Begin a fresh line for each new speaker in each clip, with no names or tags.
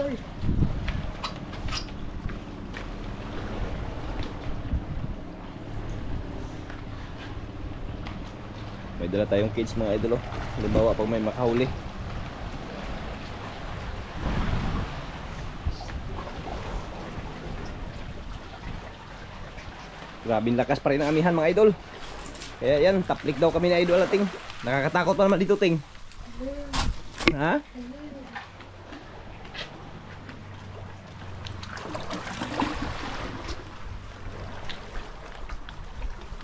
idol.
May dala tayong kids mga idol oh. Halimbawa pag may makahuli. Grabing lakas pa rin ang amihan mga idol. Kaya yan, taplik daw kami na idol ating. Nakakatakot pa naman dito ting. Ha?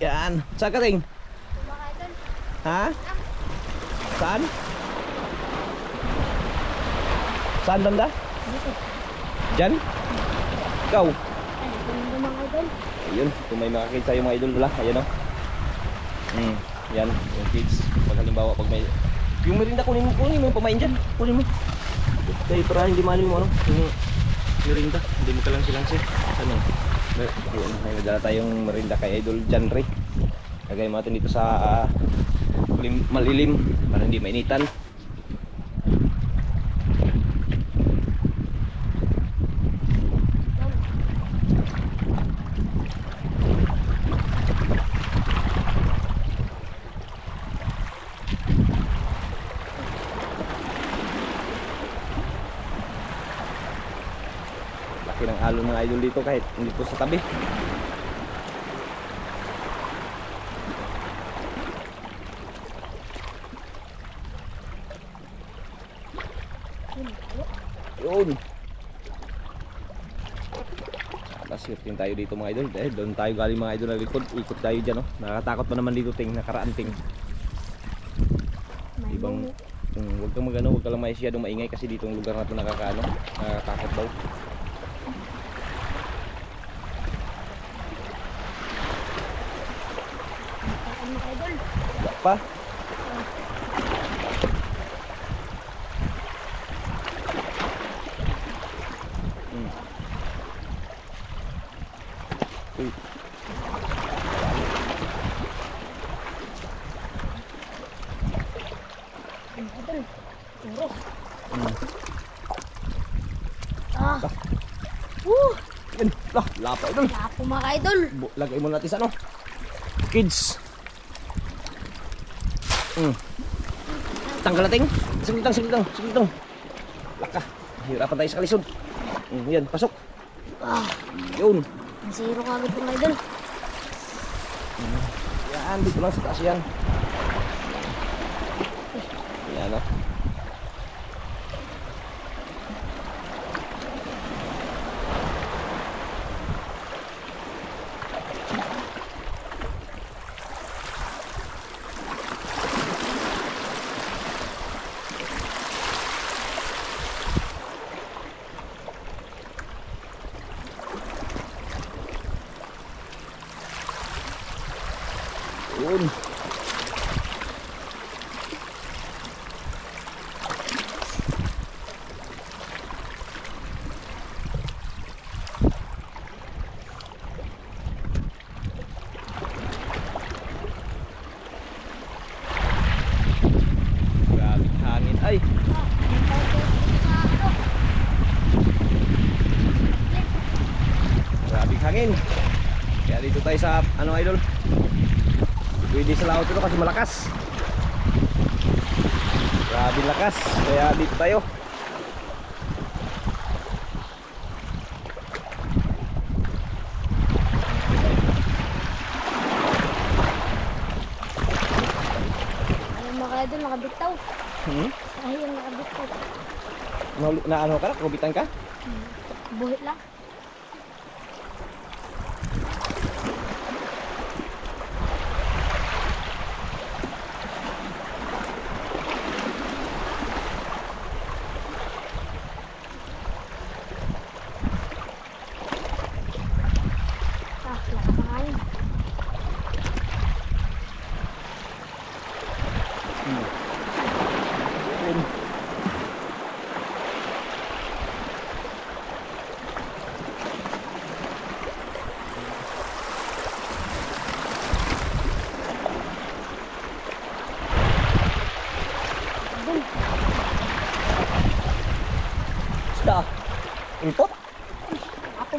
Yan, saan ka ting? Ha? Saan? Saan banda?
Dito.
Diyan? Ikaw?
Ay, ito mga idol.
Ayun, kung may makakita sa'yo mga idol wala, ayan o. Yan, yung kids. Pag halimbawa, pag may... Yung merinda, kunin mo yung pamain dyan. Kunin mo. Kaya para hindi mali mo ano, yung merinda. Hindi mo ka lang silang sit. Ano? Ayun, may madala tayong merinda kay Idol John Ray. Lagay mo natin dito sa malilim para hindi mainitan. Laki ng alon mga idol dito kahit hindi po sa tabi. Yun. Nasirtin tayo dito mga idol. Dahil doon tayo galing mga idol na likod. Ikot tayo dyan oh. Nakakatakot pa naman dito ting. Nakaraan ting. Ibang huwag kang magano, huwag ka lang masyadong maingay kasi dito ang lugar na ito nakakaano. Nakakatakot daw.
Mga idol.
Wala pa. Uy.
Idol. Puro. Ah.
Yan. Lapa idol.
Lapo mga idol.
Lagay mo natin sa ano. Kids. Tanggal natin. Saglit lang. Laka. Hirapan tayo sa kalisod. Yan, pasok.
Ah.
Yun.
Ang zero kagad mga idol.
Yan, dito lang sa taas yan. Yan o. Yun. Grabe hangin ay. Grabe hangin. Kaya dito tayo sa ano idol. Pwede sa laot ito kasi malakas. Grabe lakas. Kaya dito tayo.
Ayun mga idol, nakabitaw. Ayun, nakabitaw.
Na ano ka na? Kubitan ka?
Buhit lang.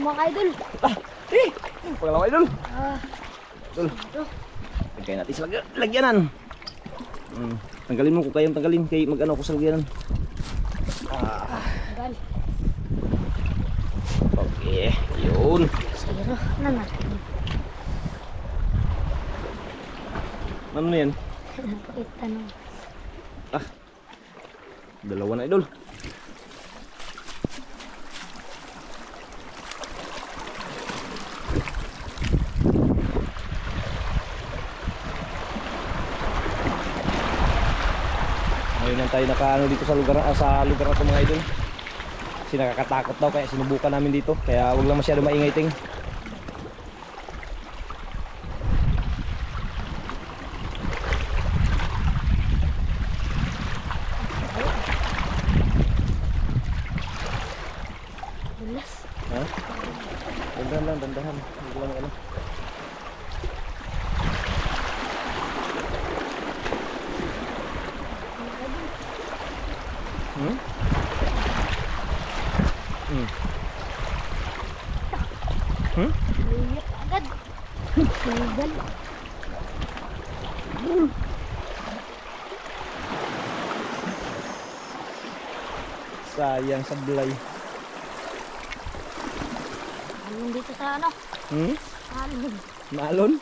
mga idol.
Pangalawa idol.
Ah,
Idol.
ito.
Lagyan natin sa lagyanan. Tanggalin mo kung kayang tanggalin. Kaya mag-ano ako sa lagyanan.
Tanggal.
Okay, yun.
Zero. Ano na?
Ano na yan?
Pakit tanong.
Dalawa na idol. Ngayon lang tayo nakaano dito sa lugar na to mga idol. Kasi nakakatakot daw kaya sinubukan namin dito. Kaya wag lang masyado maingay ting.
Bulas.
Ha? Dandahan lang, dandahan. Hindi ko lang ano.
Mga idol.
Hmm? Hmm?
Liyak agad. Tanggal.
Sayang sablay.
Anong dito sa ano?
Hmm?
Anong?
Maalon?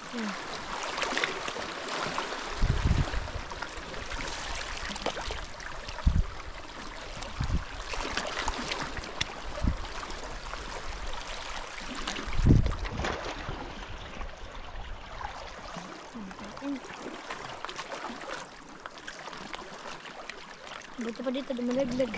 Buti pa dito dumalaglag.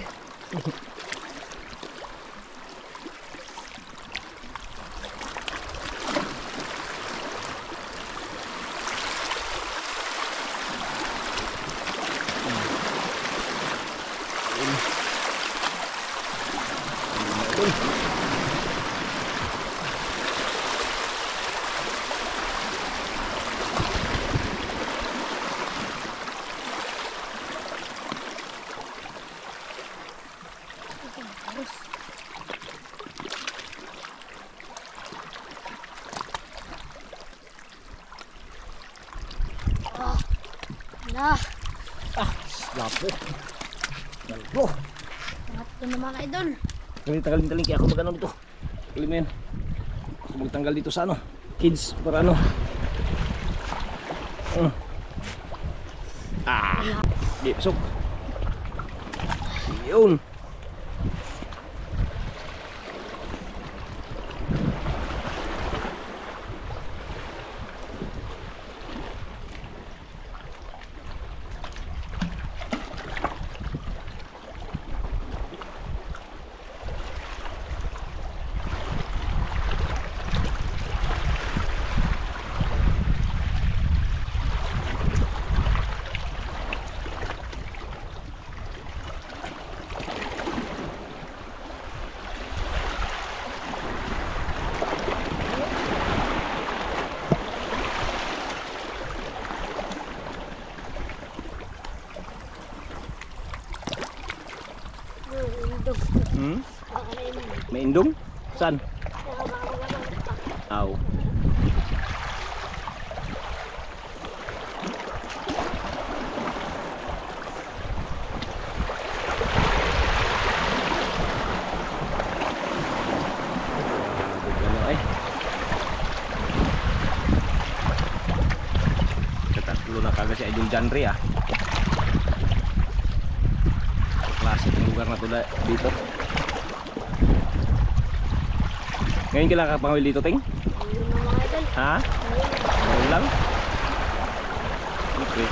Terus. Nah,
Lapo. Lapo.
lahat ko na mga idol.
Tanggalin kaya ako mag-ano dito. Tanggalin mo yan. Ako magtanggal dito sa ano. Kids para ano. Di, pasok. Yun.
Indog. Ano yun?
May indong? Saan? Aw. Katatlo na kagad si Idol Janre ah. Klase ng lugar na to dito. Ngayon kailangan ka pangawil dito, Ting?
Ayun na mga idol.
Ha?
Ayun.
Ngayon lang? Okay.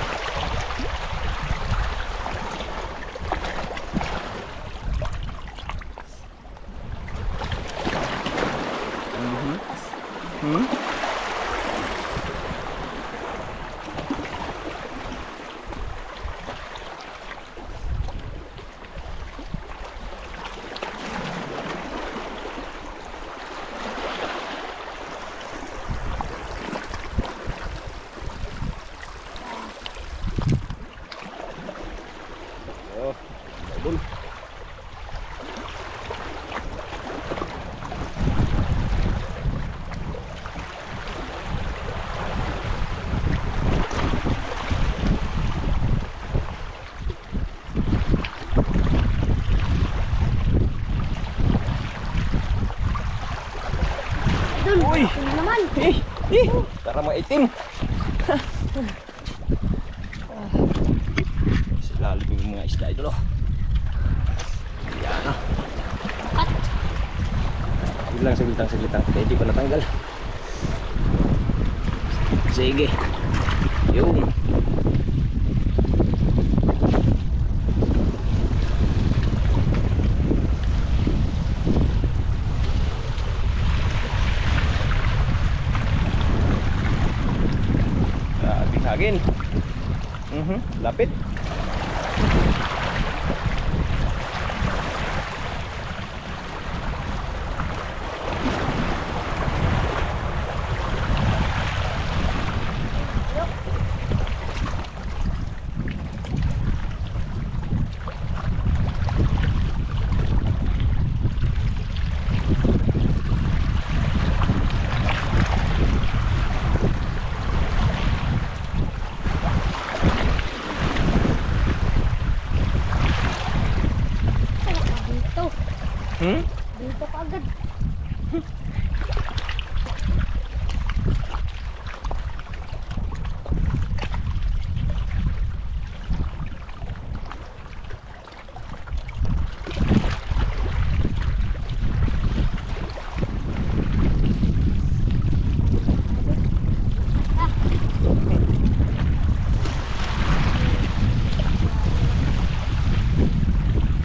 Hmm? Oh, idol. para mga itim. Lalim yung mga isda ito, oh. Yan, oh.
At,
Saglit lang. Kaya di pa natanggal. Sige. Yung. Hagin. Lapit.
dito.
Hmm?
Dito ka agad.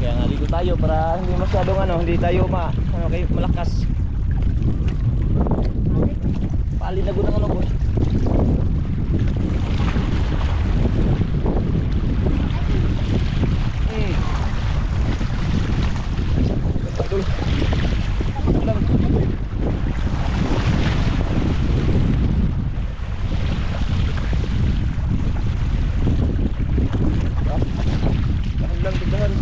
Kaya nga dito tayo para hindi masyadong hindi tayo malakas. Pali na gunang boy. Betul. Lang. Lang tignan.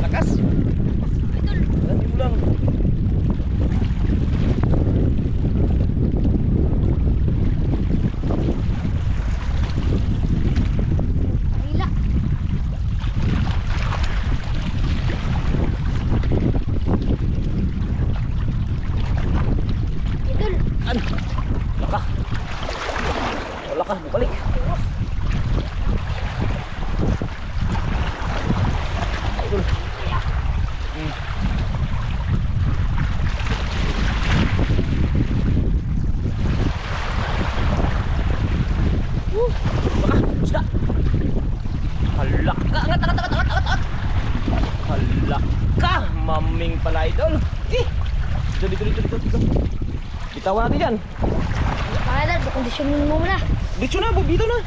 Lakas. Nanti pulang.
Hila. Idol.
Laka. Wala ka, balik. Idol. Baka, isda. Halak ka, angat. Halak ka, maming pala idol. Dito. Bitawan natin yan.
Mga idol, kondisyonin mo muna.
Dito na, bubito na.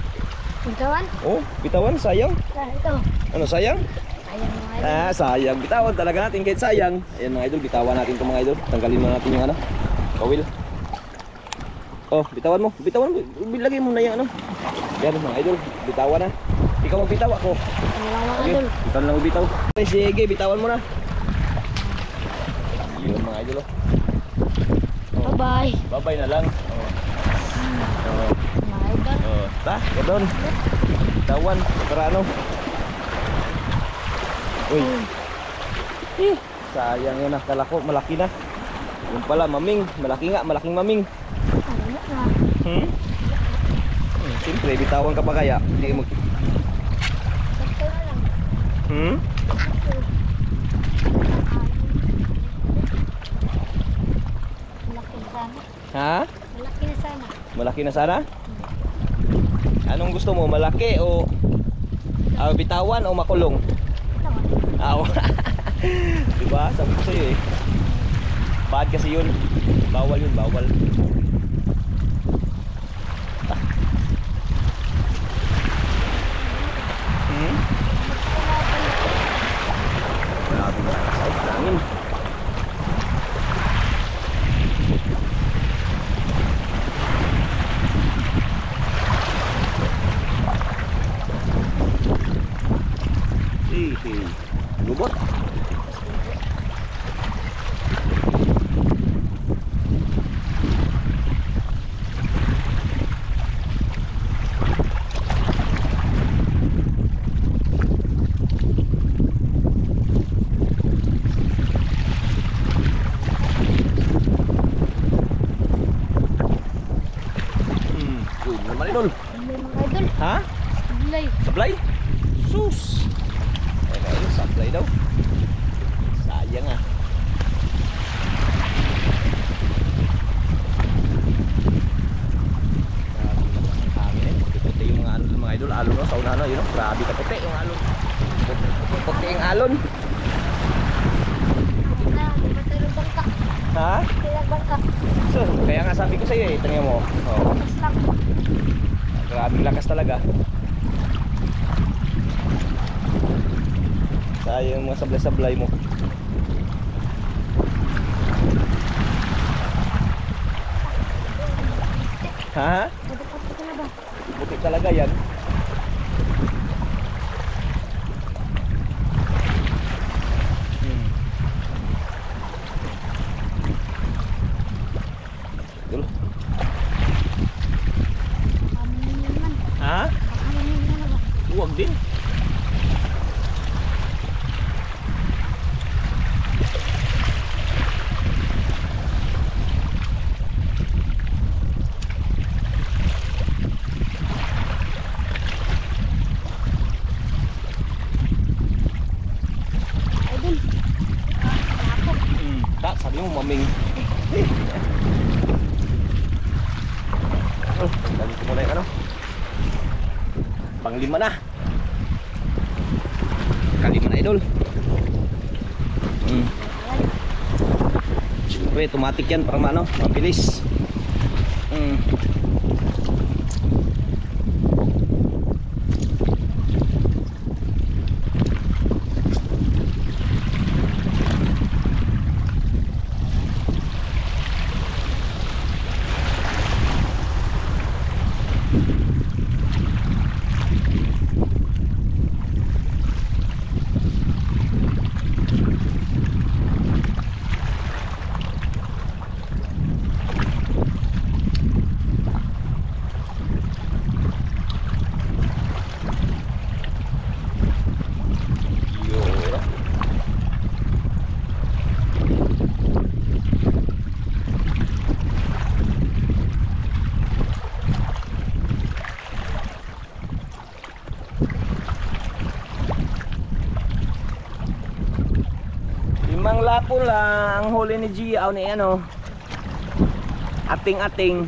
Bitawan.
Oh, bitawan, sayang.
Ito.
Ano, sayang?
Ayan mga idol.
Sayang. Bitawan talaga natin kahit sayang. Ayan mga idol, bitawan natin ito mga idol. Tanggalin mo natin yung kawil. Oh, bitawan mo. Lagay mo na yung Yan mga idol, bitawan na. Ikaw magbitaw ako.
Ano lang mga
Okay,
idol.
ikaw na lang magbitaw. Okay, sige, bitawan mo na. Yun mga idol.
Bye-bye.
Bye-bye na lang.
Mga idol.
Gadon. Bitawan, para Uy. Sayang yun, akala ko malaki na. Yung pala, maming. Malaki nga, malaking maming.
Ano na?
Siyempre, bitawan ka pa kaya. Hindi mo...
Sakto na lang. Malaki na sana.
Ha?
Malaki na sana.
Malaki na sana? Anong gusto mo? Malaki o bitawan o makulong?
Bitawan.
Diba? Sabi ko sa'yo eh. Bad kasi yun. Bawal yun, bawal. Grabe na. Langin. Lubot. idol.
Sablay mga idol.
Ha?
Sablay.
Supply? Sus! Ay mga idol, supply daw. Sayang ah. Hangin eh. Puti yung mga alon mga idol. Alon no, sa unahan no, yun no. Grabe ka puti yung alon. Puti yung alon.
Na, di ba tayo bangka?
Ha?
Tayo bangka.
So, kaya nga sabi ko sa iyo eh, tingnan mo. Oh,
Tapos lang.
grabing lakas talaga. Sayang yung mga sablay-sablay mo. Ha?
Pwede ka na ba?
Buti talaga yan. Dulu.
Amin naman.
Ha?
Amin na ba?
Huwag din.
Idol. Ako.
Tak, sabi mo maming. Oh, dali ko muna yung ano. Panglima na. Kalima na idol. Siyempre, automatic yan para ano, mabilis. Yura. Limang lapo lang ang huli ni Gia ni ano. Ating-ating.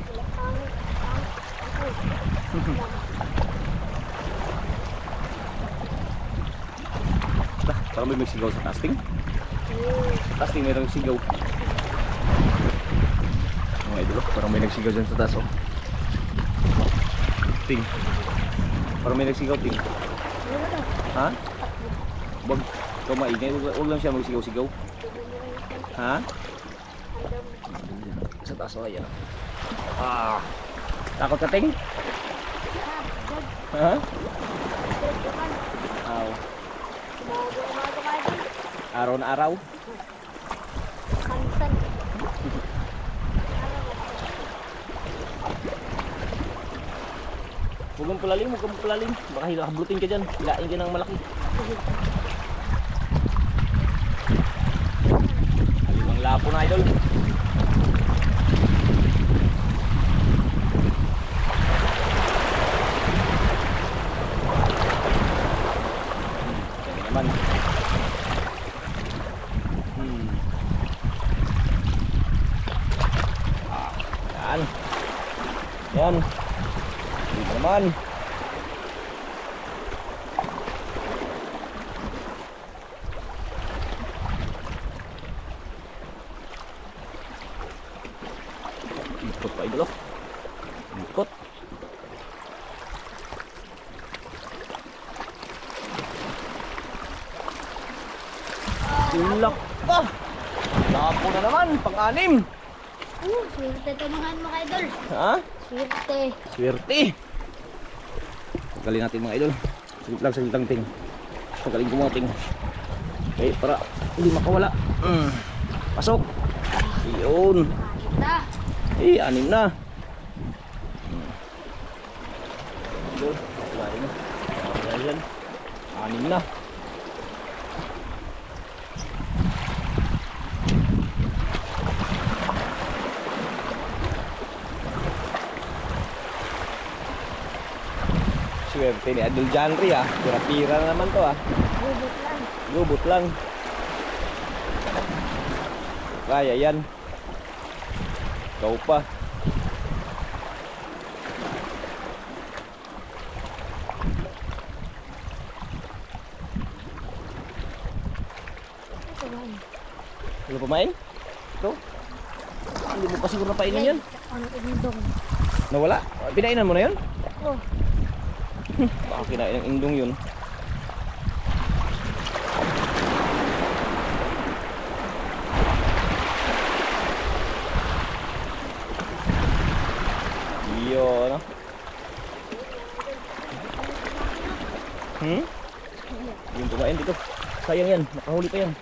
Parang may sigaw sa casting. Casting mayroong sigaw. Mga idol, parang may nagsigaw dyan sa taas oh. Ting. Parang may nagsigaw ting. Ha? Wag ikaw maingay, huwag lang siya magsigaw-sigaw. Ha? Sa taas oh, ayan. Ah. Takot ka ting? Ha? Aw. Araw na araw.
Kansan.
Huwag mong palalim, huwag mong palalim. Baka hablutin ka dyan, hilain ka ng malaki. Limang lapo na idol. Yan naman. Yan. Yan. Dito naman. Ikot pa idol. Ikot. Tulak pa. Lapo na naman, pang-anim.
Swerte tumahan mga idol.
Ha?
Swerte.
Swerte. Pagaling natin mga idol. Saglit lang ting. Pagaling ko mga ting. Okay, para hindi makawala. Pasok. Yun.
Kita.
Eh, anim na. Idol, lain na. Ayan. Anim na. Swerte ni Idol Janry ah. Pira-pira na naman to ah.
Bubot lang.
Gubot lang. Kaya yan. Ikaw pa.
Ito man.
Ano pamain? Ito? Hindi mo pa siguro napainin yan.
Ano indong?
Nawala? Pinainan mo na yun?
Oh.
Baka kinain ng indong yun. Iyo, ano? Yung kumain dito. Sayang yan, nakahuli pa yan.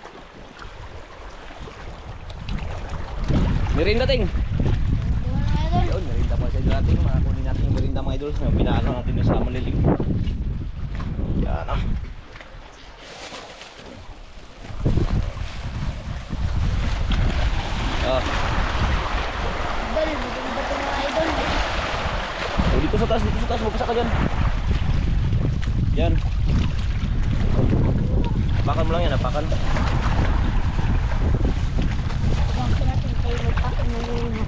Merinda ting.
Ito mga idol.
Yun, merinda pa sa natin. Makakunin natin yung merinda mga idol. Binaano natin yung sa malilim. Yan ah. Ah,
Idol, maganda ito mga idol.
oh, dito sa taas, magpasak ka dyan. Yan. Apakan mo lang yan, apakan.
Bakit natin tayo magpapin na muna.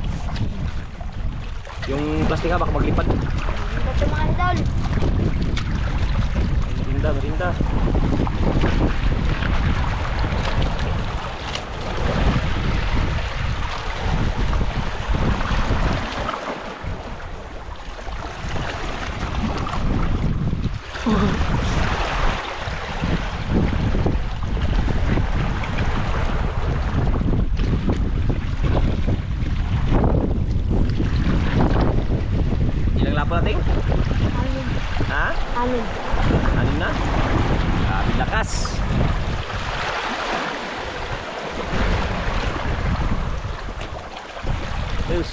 Yung plastic ha, baka maglipad.
Maganda ito mga idol.
Merinda, merinda. Ilang lapo natin?
Alin.
Ha?
Alin.
Anim na? Grabe lakas. Yes.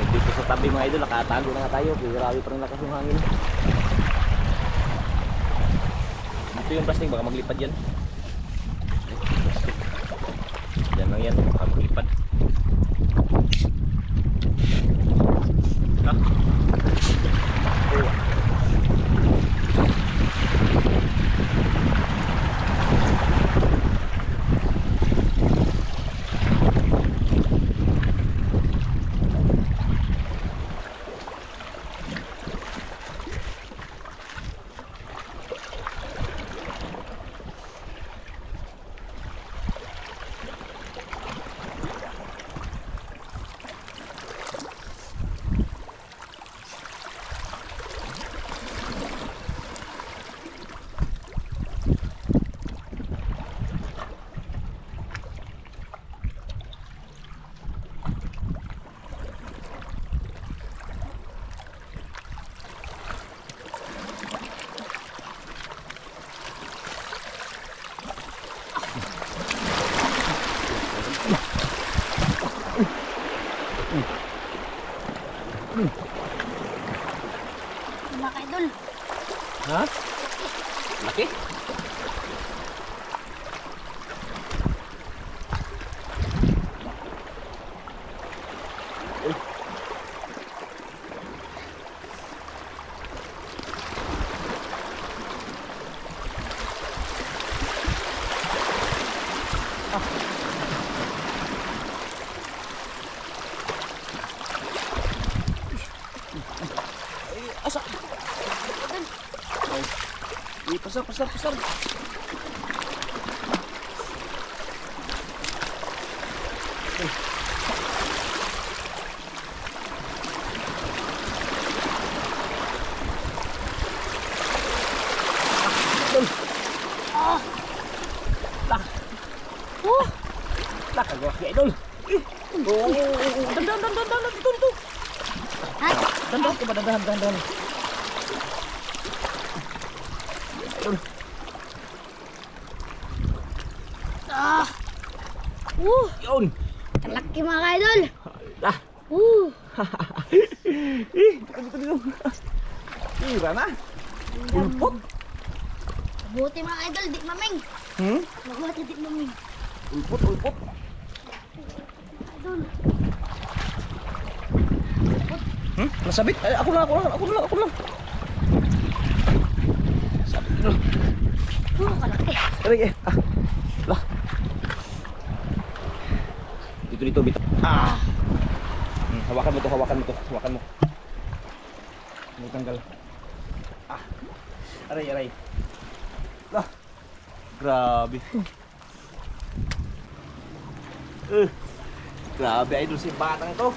Dito sa tabi mga idol, nakatago na nga tayo. Grabe pa rin lakas yung hangin. Dito yung plastic, baka maglipad yan. Plastic. Yan lang yan, baka maglipad. Ah. Oh.
Mga idol.
Ha? Laki? Asa? Ay, pasar, pasar, pasar.
Ah.
Lah. Lah, kagak kayak idol. Oh, dandan, dito.
Ha?
Dandan, coba dandan. Idol.
Ah.
Yun.
Laki mga idol.
Lah. Dito. Ira na. Ulpot.
Buti mga idol, di maming. Mabuti di maming.
Ulpot.
Idol.
Nasabit? Ay, ako lang. idol.
Kalaki.
Aray, lah. Dito, bito. Hawakan mo to, hawakan mo. May tanggal. Aray. Lah. Grabe. Grabe idol si batang to.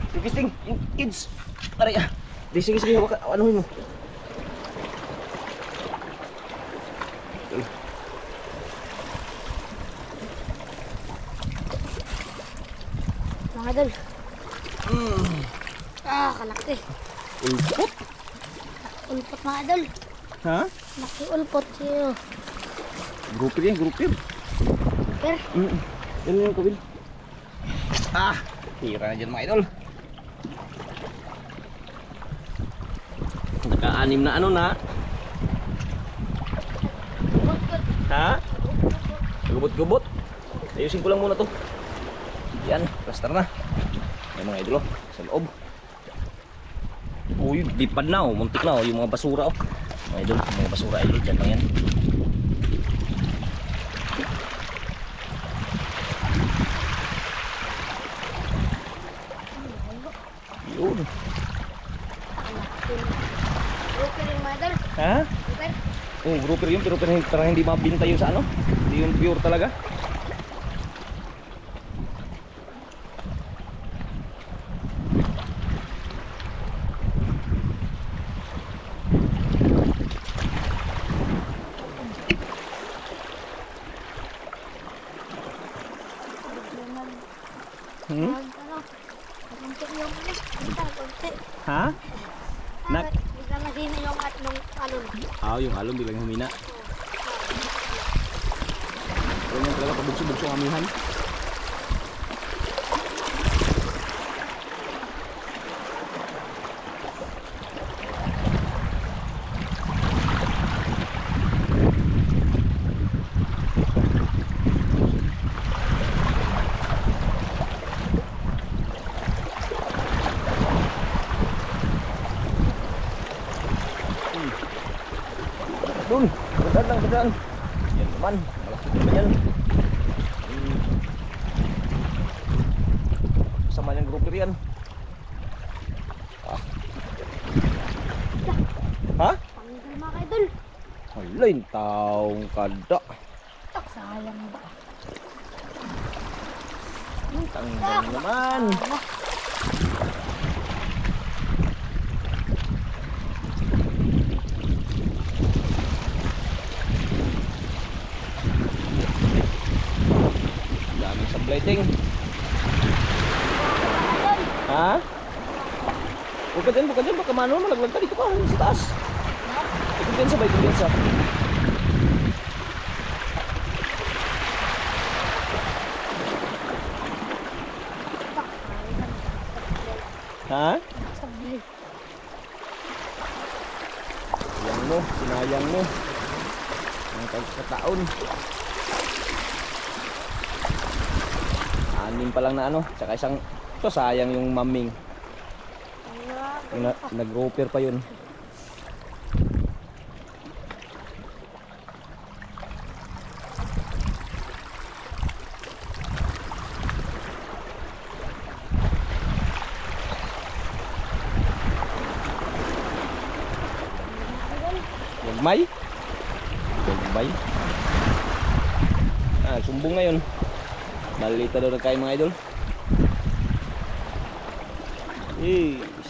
Sige, kids. Aray, Sige, hawakan. Anuhin mo.
Mga idol. Kalaki.
Ulpot.
Ulpot mga idol.
Ha?
Laki ulpot siyo.
Grupir yan, grupir.
Per.
Yan yung kabil. Tira na dyan mga idol. Naka-anim na ano na. Ha? Gubot-gubot. Ayusin ko lang muna to. Yan, plaster na. Yan mga idol sa loob. Uy, lipad na muntik na yung mga basura Mga idol, mga basura idol, dyan lang yan. Yun.
Grouper yung mga idol.
Ha?
Grouper.
Grouper yun, pero parang hindi mabinta yun sa ano. Hindi yun pure talaga. Ha?
Bigla na din yung alon.
Yung alon bilang humina. Ganyan talaga pabugso-bugso ang amihan. Dun, bedaan. Yan naman, malaki naman yan. Sama yung grouper yan. Ha?
Tanggal mga idol.
Halay, taong kada.
Sayang ba?
Tanggal naman. Lighting. Ha? Huwag ka dyan, baka mano, malaglag ka dito ka, sa taas. Kumpiyansa ba, kumpiyansa. Ha? Sinayang mo. Ang kataon. Anim pa lang na ano, tsaka isang to sayang yung maming. Nag-grouper pa yun. Gagmay. Sumbong ngayon. Malita daw na kayo mga idol. Yes.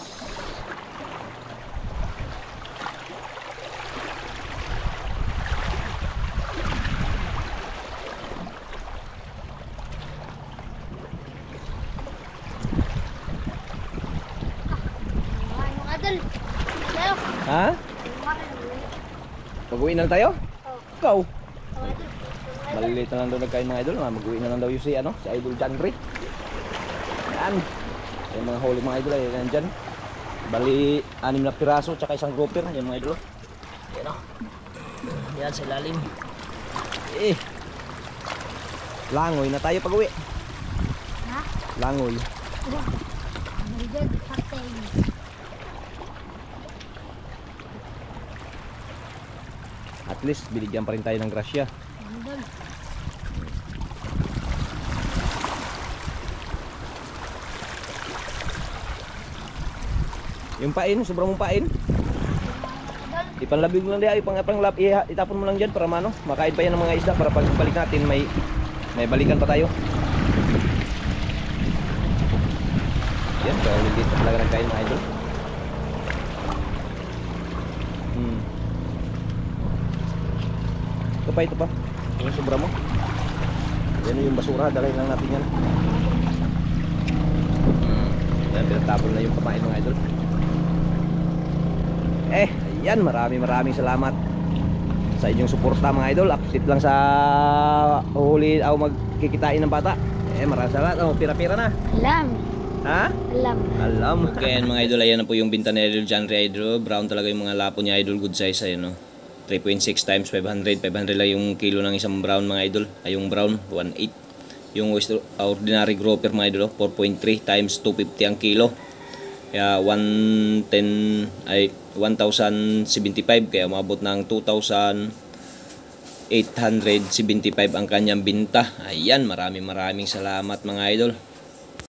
Mga idol. Tayo.
Ha? Mag-uwi na lang tayo? Ikaw? Maliliit na lang daw nagkain mga idol. Mag-uwi na lang daw yung si Idol Janry. Yan. Yung mga huli mga idol ay nandyan. Bali 6 na piraso tsaka isang grouper. Yan mga idol. Yan o. Yan sa ilalim. Langoy na tayo pag-uwi.
Ha?
Langoy.
Good captain.
At least binigyan pa rin tayo ng grasya.
Idol.
Yung pain, sobrang mong pain.
Idol.
Ipanlabig mo lang diya, itapon mo lang dyan para mano, makain pa yan ng mga isda para pagbalik natin may balikan pa tayo. Yan, so hindi talaga nagkain mga idol. Ito pa. Yung sobra mo. Yan yung basura, dalhin lang natin yan. Yan, pinatapon na yung pamain mga idol. Ayan, maraming salamat sa inyong suporta mga idol. Update lang sa huli o magkikitain ng bata. Maraming salamat. Pira-pira na.
Alam.
Ha?
Alam.
Okay, mga idol, ayan na po yung binta ni Idol John Ray Idol. Brown talaga yung mga lapo niya idol, good size ayan no. 3.6 times 500 lang yung kilo ng isang brown mga idol. Ay yung brown 1.8. Yung ordinary grouper mga idol 4.3 times 250 ang kilo. Kaya 110 ay 1,075 kaya umabot ng 2,875 ang kanyang binta. Ayan, maraming salamat mga idol.